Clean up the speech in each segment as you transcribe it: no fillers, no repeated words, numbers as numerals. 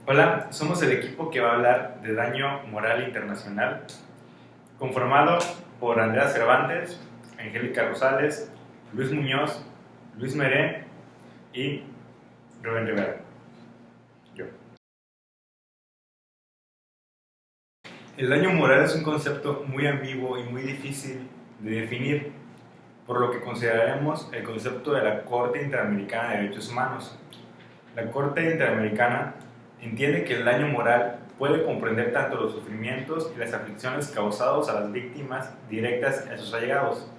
Hola, somos el equipo que va a hablar de daño moral internacional, conformado por Andrea Cervantes, Angélica Rosales, Luis Muñoz, Luis Meré y Rubén Rivera. Yo. El daño moral es un concepto muy ambiguo y muy difícil de definir, por lo que consideraremos el concepto de la Corte Interamericana de Derechos Humanos. La Corte Interamericana entiende que el daño moral puede comprender tanto los sufrimientos y las aflicciones causados a las víctimas directas y a sus allegados,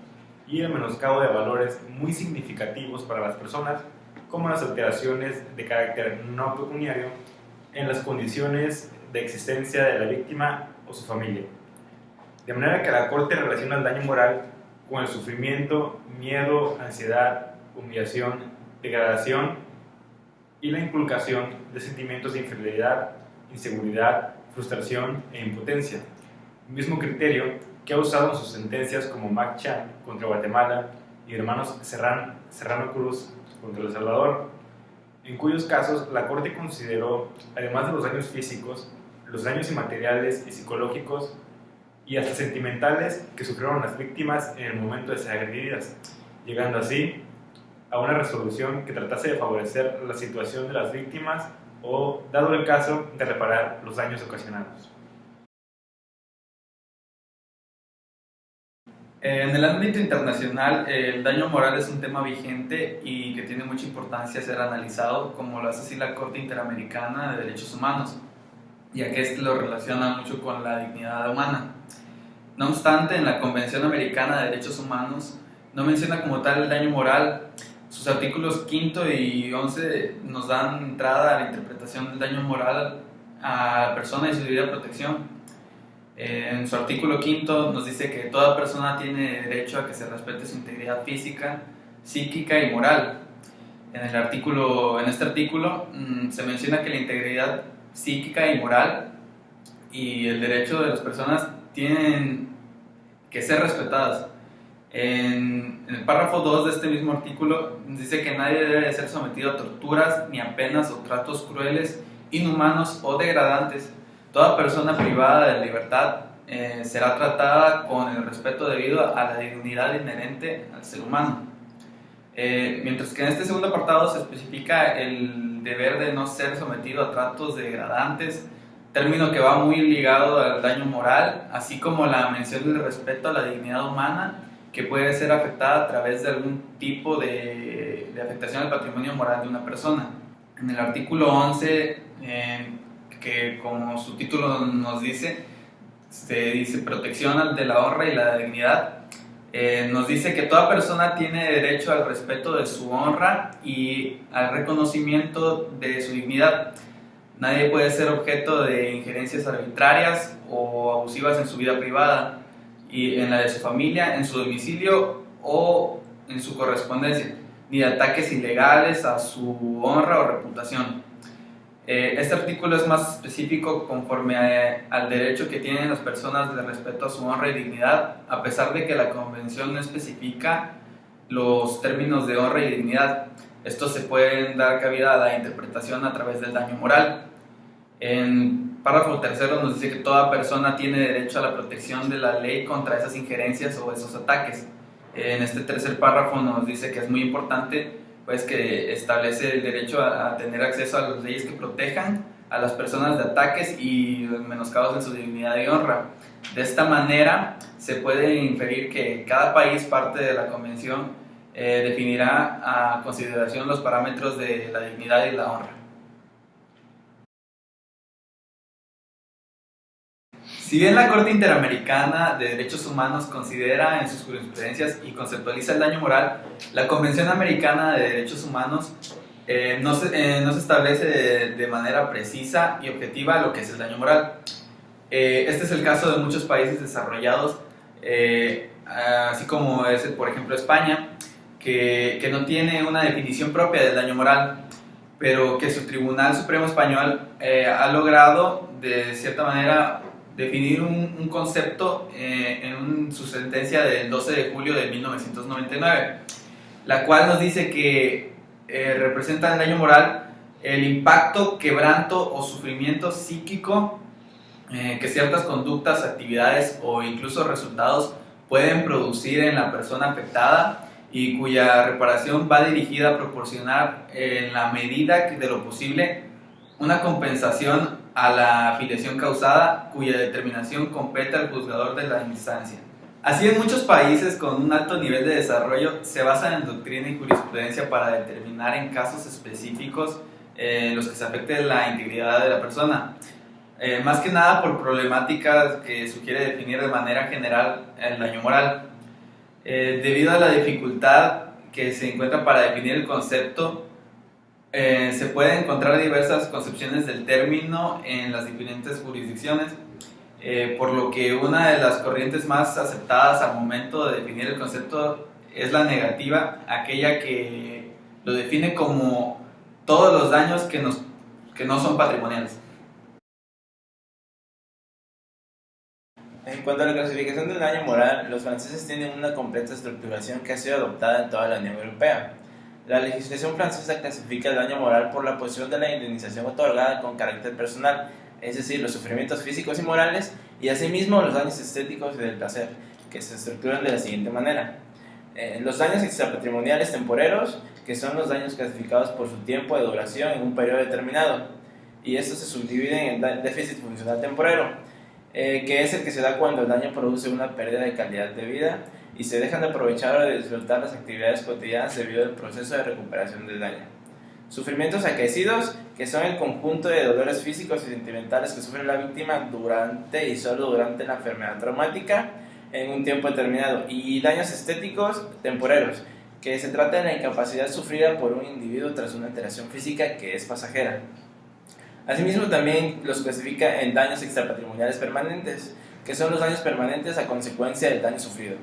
y el menoscabo de valores muy significativos para las personas, como las alteraciones de carácter no pecuniario en las condiciones de existencia de la víctima o su familia. De manera que la Corte relaciona el daño moral con el sufrimiento, miedo, ansiedad, humillación, degradación y la inculcación de sentimientos de inferioridad, inseguridad, frustración e impotencia. El mismo criterio que ha usado en sus sentencias como Mac Chan contra Guatemala y hermanos Serrano Cruz contra El Salvador, en cuyos casos la Corte consideró, además de los daños físicos, los daños inmateriales y psicológicos y hasta sentimentales que sufrieron las víctimas en el momento de ser agredidas, llegando así a una resolución que tratase de favorecer la situación de las víctimas o, dado el caso, de reparar los daños ocasionados. En el ámbito internacional, el daño moral es un tema vigente y que tiene mucha importancia ser analizado, como lo hace así la Corte Interamericana de Derechos Humanos, ya que este lo relaciona mucho con la dignidad humana. No obstante, en la Convención Americana de Derechos Humanos no menciona como tal el daño moral. Sus artículos 5 y 11 nos dan entrada a la interpretación del daño moral a la persona y su debida protección. En su artículo 5 nos dice que toda persona tiene derecho a que se respete su integridad física, psíquica y moral. En este artículo se menciona que la integridad psíquica y moral y el derecho de las personas tienen que ser respetadas. En el párrafo 2 de este mismo artículo dice que nadie debe ser sometido a torturas ni a penas o tratos crueles, inhumanos o degradantes. Toda persona privada de libertad será tratada con el respeto debido a la dignidad inherente al ser humano. Mientras que en este segundo apartado se especifica el deber de no ser sometido a tratos degradantes, término que va muy ligado al daño moral, así como la mención del respeto a la dignidad humana, que puede ser afectada a través de algún tipo de afectación al patrimonio moral de una persona. En el artículo 11, que como su título nos dice, se dice protección de la honra y la dignidad, nos dice que toda persona tiene derecho al respeto de su honra y al reconocimiento de su dignidad. Nadie puede ser objeto de injerencias arbitrarias o abusivas en su vida privada y en la de su familia, en su domicilio o en su correspondencia, ni de ataques ilegales a su honra o reputación. Este artículo es más específico conforme al derecho que tienen las personas de respeto a su honra y dignidad, a pesar de que la Convención no especifica los términos de honra y dignidad. Estos se pueden dar cabida a la interpretación a través del daño moral. En párrafo tercero nos dice que toda persona tiene derecho a la protección de la ley contra esas injerencias o esos ataques. En este tercer párrafo nos dice que es muy importante, pues, que establece el derecho a tener acceso a las leyes que protejan a las personas de ataques y menoscabos en su dignidad y honra. De esta manera se puede inferir que cada país parte de la convención definirá a consideración los parámetros de la dignidad y la honra. Si bien la Corte Interamericana de Derechos Humanos considera en sus jurisprudencias y conceptualiza el daño moral, la Convención Americana de Derechos Humanos no se establece de manera precisa y objetiva lo que es el daño moral. Este es el caso de muchos países desarrollados, así como es, por ejemplo, España, que no tiene una definición propia del daño moral, pero que su Tribunal Supremo Español ha logrado, de cierta manera, definir un concepto en su sentencia del 12 de julio de 1999, la cual nos dice que representa el daño moral el impacto, quebranto o sufrimiento psíquico que ciertas conductas, actividades o incluso resultados pueden producir en la persona afectada y cuya reparación va dirigida a proporcionar en la medida de lo posible una compensación a la afiliación causada cuya determinación compete al juzgador de la instancia. Así, en muchos países con un alto nivel de desarrollo se basan en doctrina y jurisprudencia para determinar en casos específicos los que se afecte la integridad de la persona. Más que nada por problemáticas que sugiere definir de manera general el daño moral. Debido a la dificultad que se encuentra para definir el concepto, se pueden encontrar diversas concepciones del término en las diferentes jurisdicciones, por lo que una de las corrientes más aceptadas al momento de definir el concepto es la negativa, aquella que lo define como todos los daños que no son patrimoniales. En cuanto a la clasificación del daño moral, los franceses tienen una completa estructuración que ha sido adoptada en toda la Unión Europea. La legislación francesa clasifica el daño moral por la posición de la indemnización otorgada con carácter personal, es decir, los sufrimientos físicos y morales, y asimismo los daños estéticos y del placer, que se estructuran de la siguiente manera. Los daños extrapatrimoniales temporeros, que son los daños clasificados por su tiempo de duración en un periodo determinado, y estos se subdividen en déficit funcional temporero, que es el que se da cuando el daño produce una pérdida de calidad de vida y se dejan de aprovechar o de disfrutar las actividades cotidianas debido al proceso de recuperación del daño. Sufrimientos acaecidos, que son el conjunto de dolores físicos y sentimentales que sufre la víctima durante y solo durante la enfermedad traumática en un tiempo determinado. Y daños estéticos temporeros, que se trata de la incapacidad sufrida por un individuo tras una alteración física que es pasajera. Asimismo, también los clasifica en daños extrapatrimoniales permanentes, que son los daños permanentes a consecuencia del daño sufrido.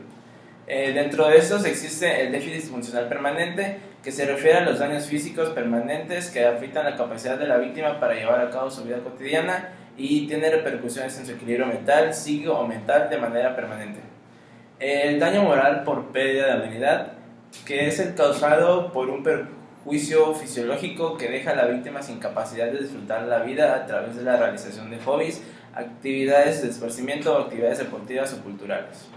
Dentro de estos existe el déficit funcional permanente, que se refiere a los daños físicos permanentes que afectan la capacidad de la víctima para llevar a cabo su vida cotidiana y tiene repercusiones en su equilibrio mental, psíquico o mental de manera permanente. El daño moral por pérdida de habilidad, que es el causado por un perjuicio fisiológico que deja a la víctima sin capacidad de disfrutar la vida a través de la realización de hobbies, actividades de esparcimiento o actividades deportivas o culturales.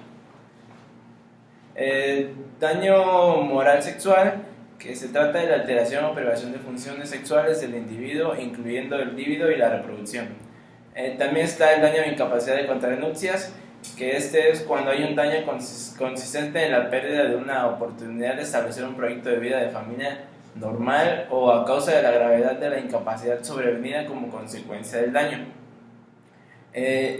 Daño moral sexual, que se trata de la alteración o privación de funciones sexuales del individuo, incluyendo el líbido y la reproducción. También está el daño de incapacidad de contraer nupcias, que este es cuando hay un daño consistente en la pérdida de una oportunidad de establecer un proyecto de vida de familia normal o a causa de la gravedad de la incapacidad sobrevenida como consecuencia del daño.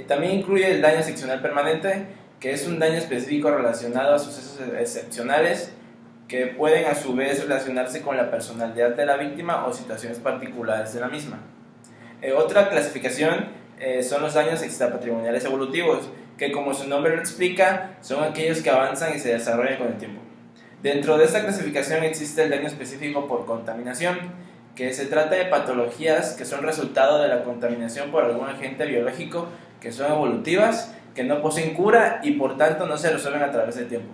También incluye el daño seccional permanente, que es un daño específico relacionado a sucesos excepcionales que pueden a su vez relacionarse con la personalidad de la víctima o situaciones particulares de la misma. Otra clasificación son los daños extrapatrimoniales evolutivos, que como su nombre lo explica, son aquellos que avanzan y se desarrollan con el tiempo. Dentro de esta clasificación existe el daño específico por contaminación, que se trata de patologías que son resultado de la contaminación por algún agente biológico que son evolutivas, que no poseen cura y por tanto no se resuelven a través del tiempo.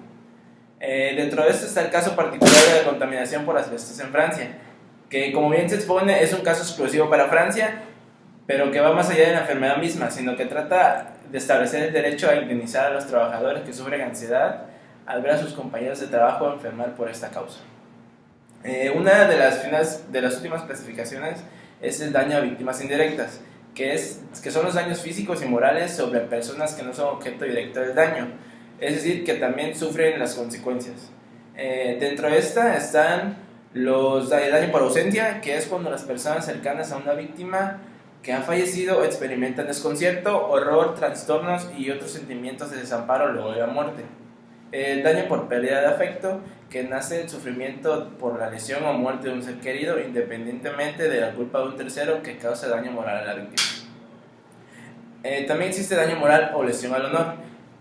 Dentro de esto está el caso particular de la contaminación por asbestos en Francia, que como bien se expone es un caso exclusivo para Francia, pero que va más allá de la enfermedad misma, sino que trata de establecer el derecho a indemnizar a los trabajadores que sufren ansiedad al ver a sus compañeros de trabajo enfermar por esta causa. Una de las últimas clasificaciones es el daño a víctimas indirectas, que son los daños físicos y morales sobre personas que no son objeto directo del daño, es decir, que también sufren las consecuencias. Dentro de esta están el daño por ausencia, que es cuando las personas cercanas a una víctima que ha fallecido experimentan desconcierto, horror, trastornos y otros sentimientos de desamparo luego de la muerte. El daño por pérdida de afecto, que nace del sufrimiento por la lesión o muerte de un ser querido, independientemente de la culpa de un tercero que cause daño moral a la víctima. También existe daño moral o lesión al honor,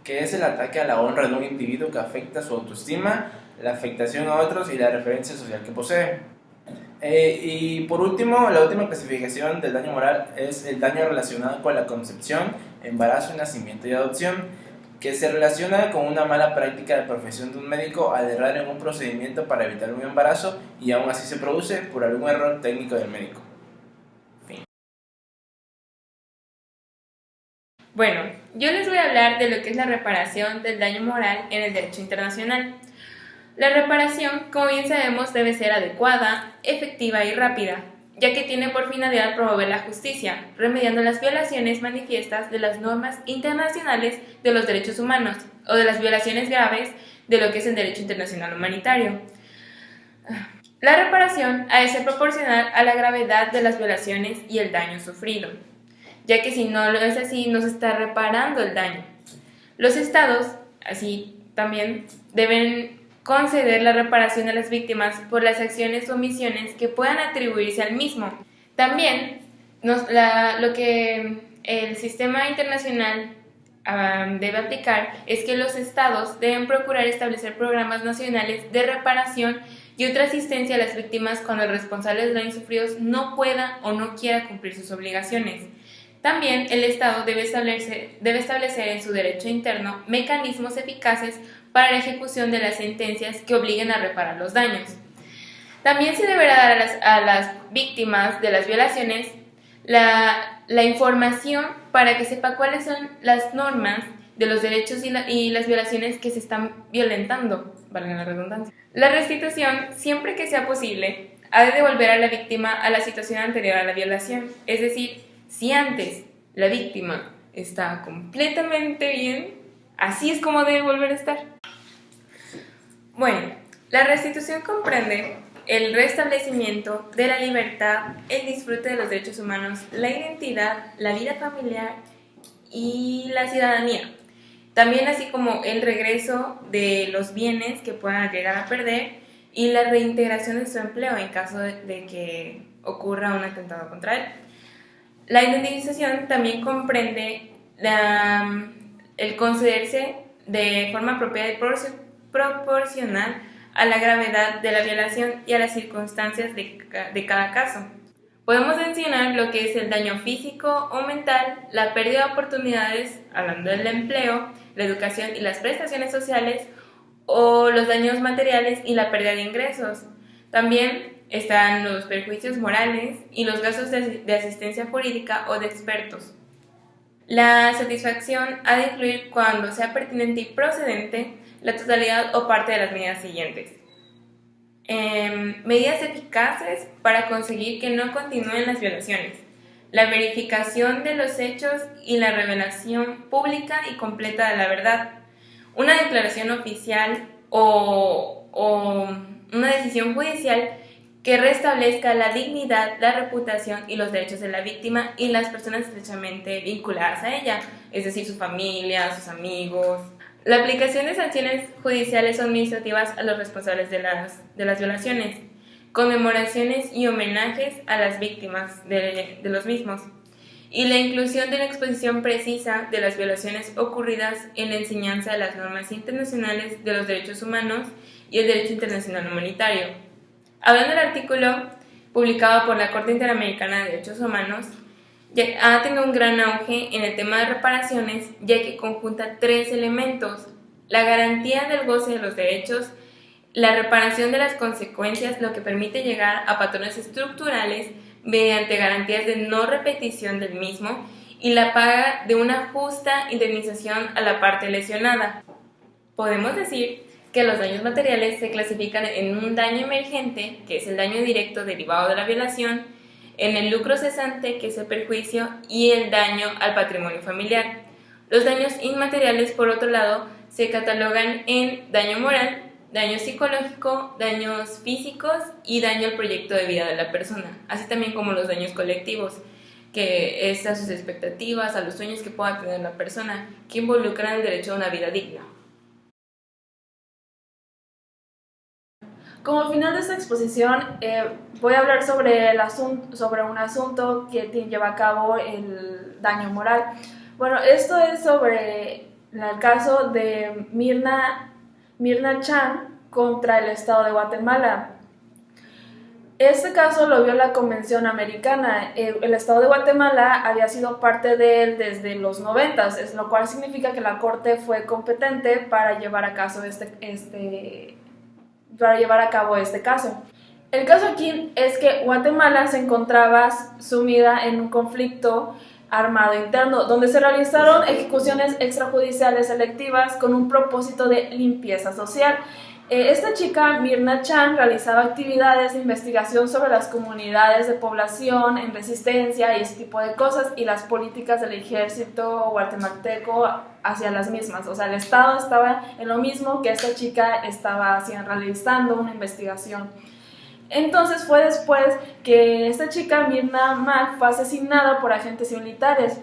que es el ataque a la honra de un individuo que afecta su autoestima, la afectación a otros y la referencia social que posee. Y por último, la última clasificación del daño moral es el daño relacionado con la concepción, embarazo, nacimiento y adopción, que se relaciona con una mala práctica de profesión de un médico al errar en un procedimiento para evitar un embarazo y aún así se produce por algún error técnico del médico. Bueno, yo les voy a hablar de lo que es la reparación del daño moral en el derecho internacional. La reparación, como bien sabemos, debe ser adecuada, efectiva y rápida, ya que tiene por finalidad promover la justicia, remediando las violaciones manifiestas de las normas internacionales de los derechos humanos o de las violaciones graves de lo que es el derecho internacional humanitario. La reparación ha de ser proporcional a la gravedad de las violaciones y el daño sufrido, ya que si no lo es así, no se está reparando el daño. Los estados, así también, deben conceder la reparación a las víctimas por las acciones o omisiones que puedan atribuirse al mismo. También, lo que el sistema internacional debe aplicar es que los estados deben procurar establecer programas nacionales de reparación y otra asistencia a las víctimas cuando el responsable de los daños sufridos no pueda o no quiera cumplir sus obligaciones. También el Estado debe establecer en su derecho interno mecanismos eficaces para la ejecución de las sentencias que obliguen a reparar los daños. También se deberá dar a las víctimas de las violaciones la información para que sepa cuáles son las normas de los derechos y las violaciones que se están violentando, valga la redundancia. La restitución, siempre que sea posible, ha de devolver a la víctima a la situación anterior a la violación, es decir, si antes la víctima está completamente bien, así es como debe volver a estar. Bueno, la restitución comprende el restablecimiento de la libertad, el disfrute de los derechos humanos, la identidad, la vida familiar y la ciudadanía. También así como el regreso de los bienes que puedan llegar a perder y la reintegración de su empleo en caso de que ocurra un atentado contra él. La indemnización también comprende el concederse de forma apropiada y proporcional a la gravedad de la violación y a las circunstancias de cada caso. Podemos mencionar lo que es el daño físico o mental, la pérdida de oportunidades, hablando del empleo, la educación y las prestaciones sociales, o los daños materiales y la pérdida de ingresos. También están los perjuicios morales y los gastos de asistencia jurídica o de expertos. La satisfacción ha de incluir, cuando sea pertinente y procedente, la totalidad o parte de las medidas siguientes. Medidas eficaces para conseguir que no continúen las violaciones, la verificación de los hechos y la revelación pública y completa de la verdad, una declaración oficial o una decisión judicial que restablezca la dignidad, la reputación y los derechos de la víctima y las personas estrechamente vinculadas a ella, es decir, su familia, sus amigos. La aplicación de sanciones judiciales o administrativas a los responsables de las violaciones, conmemoraciones y homenajes a las víctimas de los mismos, y la inclusión de una exposición precisa de las violaciones ocurridas en la enseñanza de las normas internacionales de los derechos humanos y el derecho internacional humanitario. Hablando del artículo publicado por la Corte Interamericana de Derechos Humanos, ha tenido un gran auge en el tema de reparaciones, ya que conjunta tres elementos: la garantía del goce de los derechos, la reparación de las consecuencias, lo que permite llegar a patrones estructurales mediante garantías de no repetición del mismo, y la paga de una justa indemnización a la parte lesionada. Podemos decir que los daños materiales se clasifican en un daño emergente, que es el daño directo derivado de la violación, en el lucro cesante, que es el perjuicio, y el daño al patrimonio familiar. Los daños inmateriales, por otro lado, se catalogan en daño moral, daño psicológico, daños físicos y daño al proyecto de vida de la persona, así también como los daños colectivos, que es a sus expectativas, a los sueños que pueda tener la persona, que involucran el derecho a una vida digna. Como final de esta exposición, voy a hablar sobre un asunto que lleva a cabo el daño moral. Bueno, esto es sobre el caso de Mirna Chan contra el Estado de Guatemala. Este caso lo vio la Convención Americana. El Estado de Guatemala había sido parte de él desde los 90s, lo cual significa que la Corte fue competente para llevar a cabo este caso. El caso aquí es que Guatemala se encontraba sumida en un conflicto armado interno, donde se realizaron ejecuciones extrajudiciales selectivas con un propósito de limpieza social. Esta chica, Myrna Chan, realizaba actividades de investigación sobre las comunidades de población en resistencia y ese tipo de cosas y las políticas del ejército guatemalteco hacia las mismas. O sea, el Estado estaba en lo mismo que esta chica estaba realizando una investigación. Entonces fue después que esta chica, Myrna Mac, fue asesinada por agentes militares.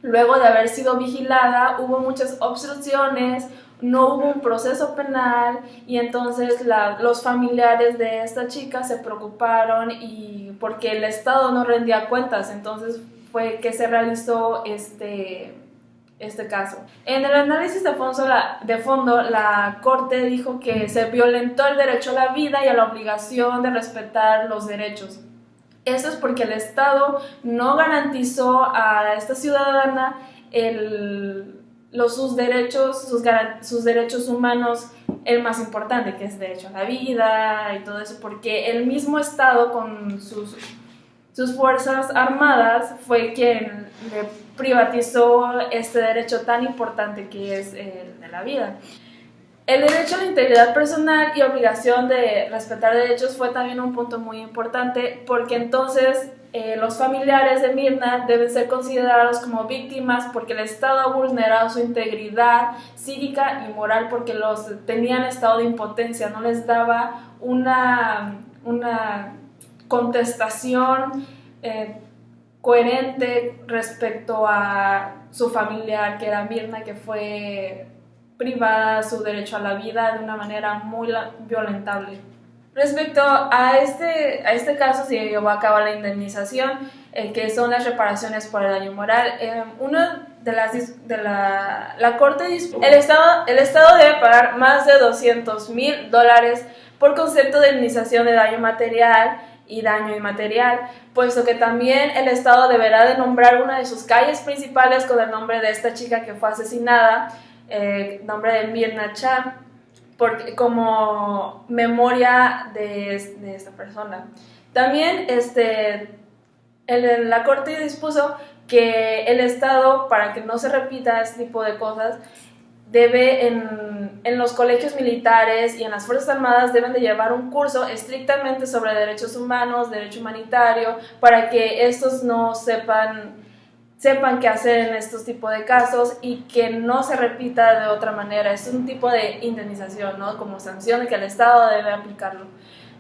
Luego de haber sido vigilada, hubo muchas obstrucciones, no hubo un proceso penal y entonces los familiares de esta chica se preocuparon y porque el Estado no rendía cuentas, entonces fue que se realizó este caso. En el análisis de fondo, la Corte dijo que se violentó el derecho a la vida y a la obligación de respetar los derechos. Eso es porque el Estado no garantizó a esta ciudadana sus derechos humanos, el más importante, que es el derecho a la vida y todo eso, porque el mismo Estado con sus fuerzas armadas fue quien le privatizó este derecho tan importante que es el de la vida. El derecho a la integridad personal y obligación de respetar derechos fue también un punto muy importante porque entonces los familiares de Myrna deben ser considerados como víctimas porque el Estado ha vulnerado su integridad psíquica y moral porque los tenían en estado de impotencia, no les daba una contestación coherente respecto a su familiar que era Myrna, que fue privada su derecho a la vida de una manera muy violentable. Respecto a este caso se llevó a cabo la indemnización, que son las reparaciones por el daño moral. La Corte dispone, el Estado debe pagar más de $200,000 por concepto de indemnización de daño material y daño inmaterial, puesto que también el Estado deberá de nombrar una de sus calles principales con el nombre de esta chica que fue asesinada, nombre de Myrna Chan, como memoria de esta persona. También la Corte dispuso que el Estado, para que no se repita este tipo de cosas, debe en los colegios militares y en las Fuerzas Armadas deben de llevar un curso estrictamente sobre derechos humanos, derecho humanitario, para que estos no sepan qué hacer en estos tipos de casos y que no se repita de otra manera. Es un tipo de indemnización, ¿no? Como sanción de que el Estado debe aplicarlo.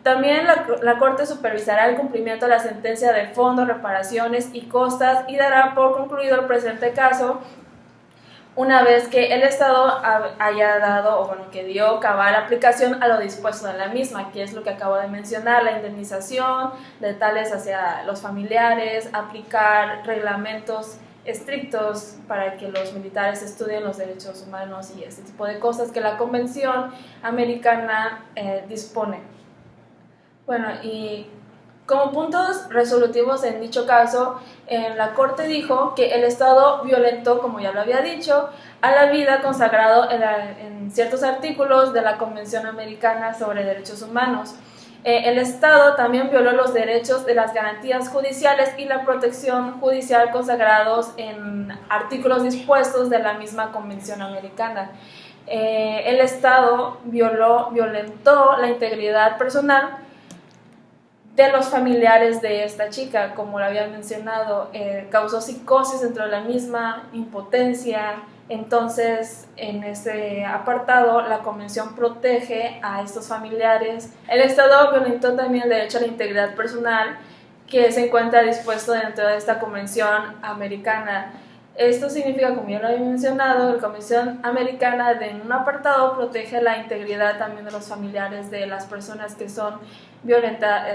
También la Corte supervisará el cumplimiento de la sentencia de fondo, reparaciones y costas y dará por concluido el presente caso una vez que el Estado haya dado, que dio cabal aplicación a lo dispuesto en la misma, que es lo que acabo de mencionar, la indemnización de tales hacia los familiares, aplicar reglamentos estrictos para que los militares estudien los derechos humanos y este tipo de cosas que la Convención Americana dispone. Bueno, y como puntos resolutivos en dicho caso, la Corte dijo que el Estado violentó, como ya lo había dicho, a la vida consagrado en ciertos artículos de la Convención Americana sobre Derechos Humanos. El Estado también violó los derechos de las garantías judiciales y la protección judicial consagrados en artículos dispuestos de la misma Convención Americana. El Estado violentó la integridad personal de los familiares de esta chica, como lo había mencionado, causó psicosis dentro de la misma, impotencia. Entonces, en ese apartado, la Convención protege a estos familiares. El Estado violentó también el derecho a la integridad personal, que se encuentra dispuesto dentro de esta Convención Americana. Esto significa, como ya lo había mencionado, la Convención Americana en un apartado protege la integridad también de los familiares de las personas que son violentas,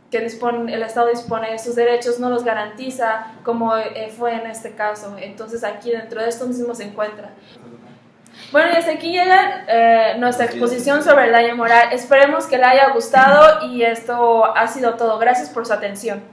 el Estado dispone de sus derechos, no los garantiza como fue en este caso. Entonces aquí dentro de esto mismo se encuentra. Bueno, y hasta aquí llega nuestra exposición sobre el daño moral. Esperemos que le haya gustado y esto ha sido todo. Gracias por su atención.